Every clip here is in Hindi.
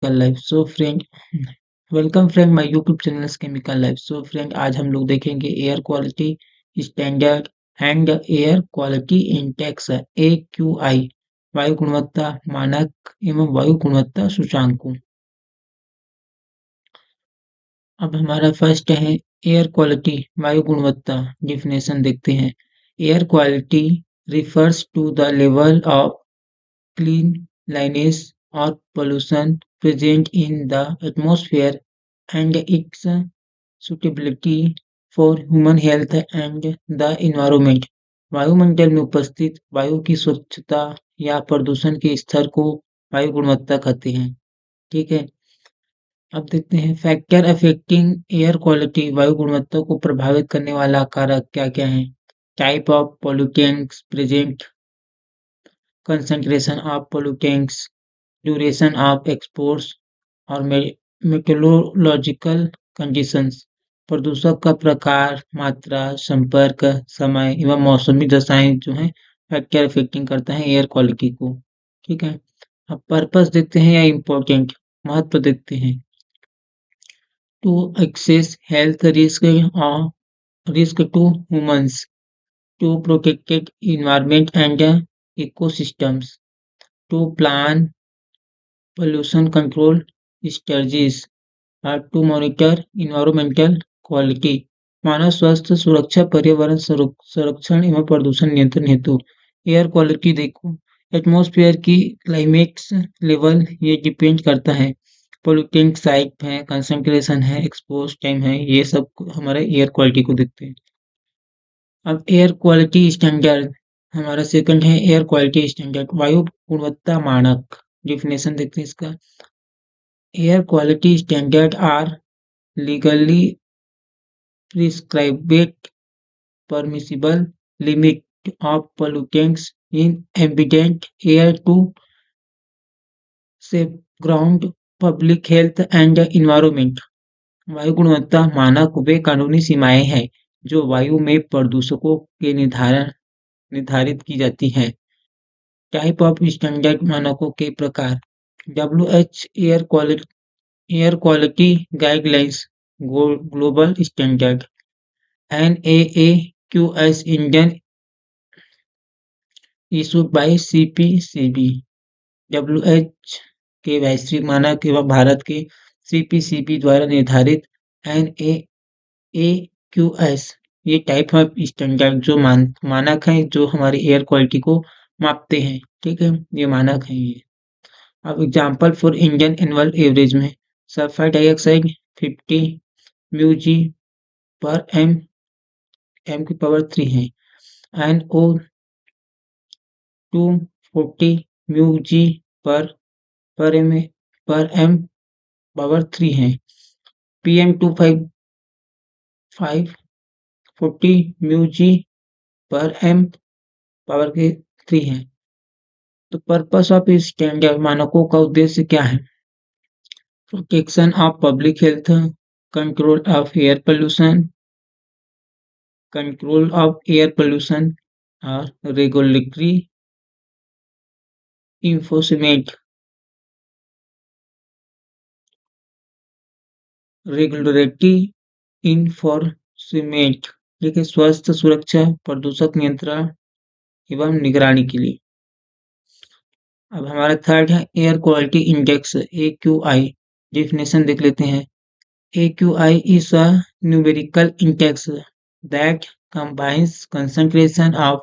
Chemical life so friend welcome friend my YouTube channel chemical life so friend आज हम लोग देखेंगे air quality standard and air quality index A Q I वायु गुणवत्ता मानक एवं वायु गुणवत्ता सूचांकों। अब हमारा फर्स्ट है एयर क्वालिटी वायु गुणवत्ता डिफिनेशन देखते हैं। Air quality refers to the level of cleanliness or pollution present in the atmosphere and its suitability for human health and the environment. वायुमंडल में उपस्थित वायु की स्वच्छता या प्रदूषण के स्तर को वायु गुणवत्ता कहते हैं। ठीक है। अब देखते हैं फैक्टर अफेक्टिंग एयर क्वालिटी वायु गुणवत्ता को प्रभावित करने वाला कारक क्या क्या है। Type of pollutants present, concentration of pollutants, duration of exports और मेट्रोलॉजिकल कंडीशंस। प्रदूषक का प्रकार, मात्रा, संपर्क, समय एवं मौसमी दशाएं जो हैं फैक्टर इफेक्टिंग करता है एयर क्वालिटी को। ठीक है। अब पर्पस देखते हैं या इम्पोर्टेंट महत्व देखते हैं। To access health risk to humans, to protected environment and ecosystems, to plan pollution control strategies are to monitor environmental quality। मानव स्वास्थ्य सुरक्षा पर्यावरण संरक्षण एवं प्रदूषण नियंत्रण हेतु एयर क्वालिटी देखो। एटमॉस्फेयर की क्लाइमेक्स लेवल ये डिपेंड करता है। पोल्यूटेंट साइट है, कंसंट्रेशन है, एक्सपोज टाइम है, ये सब हमारे एयर क्वालिटी को देखते हैं। अब एयर क्वालिटी स्टैंडर्ड हमारा सेकंड है एयर क्वालिटी स्टैंडर्ड वायु गुणवत्ता मानक। डिफिनेशन देखते हैं इसका। Air quality standard are legally prescribed permissible limit of pollutants in ambient air to safeguard public health and environment। वायु गुणवत्ता मानक वे कानूनी सीमाएं हैं जो वायु में प्रदूषकों के निर्धारित की जाती हैं। टाइप ऑफ स्टैंडर्ड मानकों के प्रकार। WH air quality guidelines global standard, NAAQS Indian issued by CPCB, WH के वैश्विक मानक एवं भारत के CPCB द्वारा निर्धारित NAAQS ये टाइप ऑफ स्टैंडर्ड जो मानक हैं जो हमारी एयर क्वालिटी को मापते हैं। ठीक है, ये मानक हैं ये। अब example for Indian annual average में सल्फर डाइऑक्साइड 50 म्यूजी पर एम की पावर 3 है, NO2 40 म्यूजी पर एम पावर 3 है, PM255 40 म्यूजी पर एम पावर के 3 है। तो पर्पस ऑफ स्टैंडर्ड मानकों का उद्देश्य क्या है। Protection of public health, control of air pollution और रेगुलेटरी इन्फोर्समेंट ठीक है, स्वास्थ्य सुरक्षा, प्रदूषक नियंत्रण एवं निगरानी के लिए। अब हमारा थर्ड है air quality index AQI। Definition देख लेते हैं। AQI is a numerical index that combines concentration of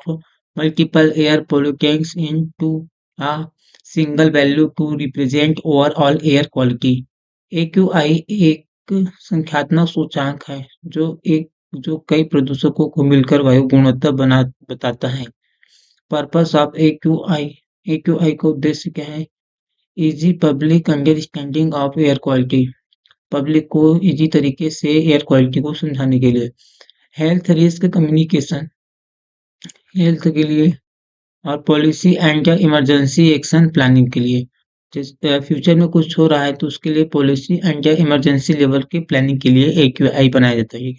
multiple air pollutants into a single value to represent overall air quality। AQI एक संख्यात्मक सूचांक है जो कई प्रदूषकों को मिलकर वायु गुणवत्ता बताता है। पर्पस ऑफ AQI का उद्देश्य क्या है। Easy public understanding of air quality, public को इजी तरीके से एयर क्वालिटी को समझाने के लिए। हेल्थ रिस्क कम्युनिकेशन, हेल्थ के लिए। और policy and emergency action planning के लिए। जिस फ्यूचर में कुछ हो रहा है तो उसके लिए पॉलिसी एंड इमरजेंसी लेवल की प्लानिंग के लिए AQI बनाया जाता है।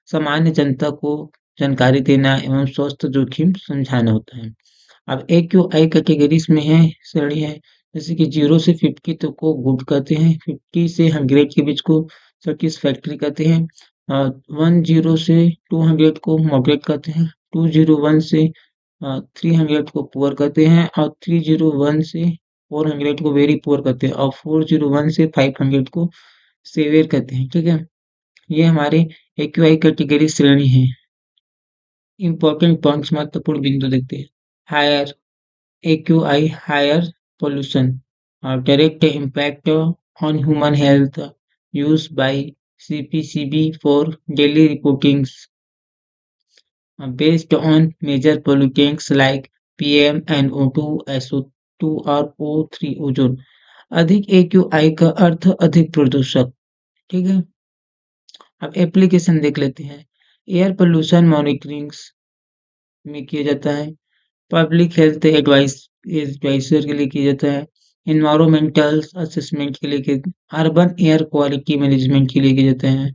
सामान्य जनता को जानकारी देना एवं स्वास्थ्य जोखिम समझाना होता है। अब AQI कैटेगरीज में है, श्रेणी है। जैसे कि 0 से 50 तक को गुड कहते हैं, 50 से 100 के बीच को सैटिस्फैक्टरी कहते हैं, 10 से 200 को मॉडरेट कहते हैं, 201 से 300 को पुअर कहते हैं, और 301 से 400 को वेरी पुअर कहते हैं, और 401 से 500 को सेवियर कहते हैं। ठीक है, ये हमारे एक्यूआई कैटेगरी श्रेणी है। इम्पोर्टेंट पॉइंट्स, महत्वपूर्ण बिंदु देखते हैं। Higher AQI, higher pollution, direct impact on human health, used by CPCB for daily reportings, based on major pollutants like PM, NO2, SO2 और O3 ओजोन। अधिक AQI का अर्थ अधिक प्रदूषक। ठीक है, अब एप्लीकेशन देख लेते हैं। एयर पोल्यूशन मॉनिटरिंग्स में किया जाता है, पब्लिक हेल्थ एडवाइजर के लिए किया जाता है, इन्वायरमेंटल असेसमेंट के लिए अर्बन एयर क्वालिटी मैनेजमेंट के लिए किया जाता है,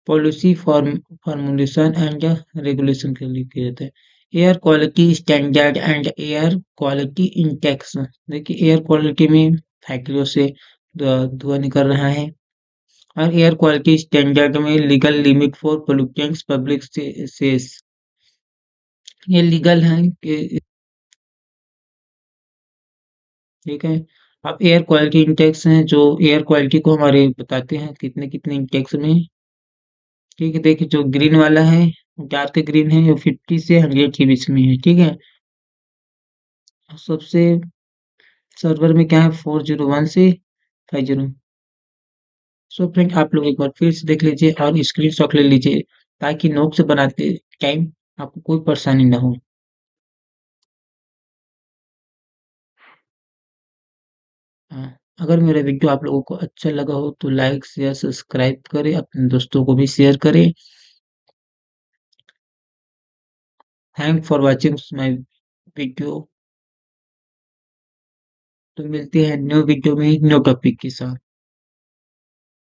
पॉलिसी फॉर्मुलेशन एंड रेगुलेशन के लिए किया जाता है, air quality standard and air quality index. देखिए, एयर क्वालिटी में फैक्ट्रियों से धुआं निकल रहा है, और एयर क्वालिटी स्टैंडर्ड में legal limit for pollutants public सेस, ये लीगल है कि। ठीक है, अब एयर क्वालिटी इंडेक्स हैं जो एयर क्वालिटी को हमारे बताते हैं कितने कितने इंडेक्स में। ठीक है, देखिए जो ग्रीन वाला है, डार्क ग्रीन है, वो 50 से 100 के बीच में है। ठीक है, सबसे सर्वर में क्या है, 401 से 50। सो फ्रेंड, आप लोग एक बार फिर से देख लीजिए और स्क्रीनशॉट ले लीजिए, ताकि नोट से बनाते टाइम आपको कोई परेशानी ना हो। हाँ, अगर मेरा वीडियो आप लोगों को अच्छा लगा हो तो लाइक शेयर सब्सक्राइब करें, अपने दोस्तों को भी शेयर करें। Thank for watching my video. तो मिलते हैं न्यू वीडियो में न्यू टॉपिक के साथ।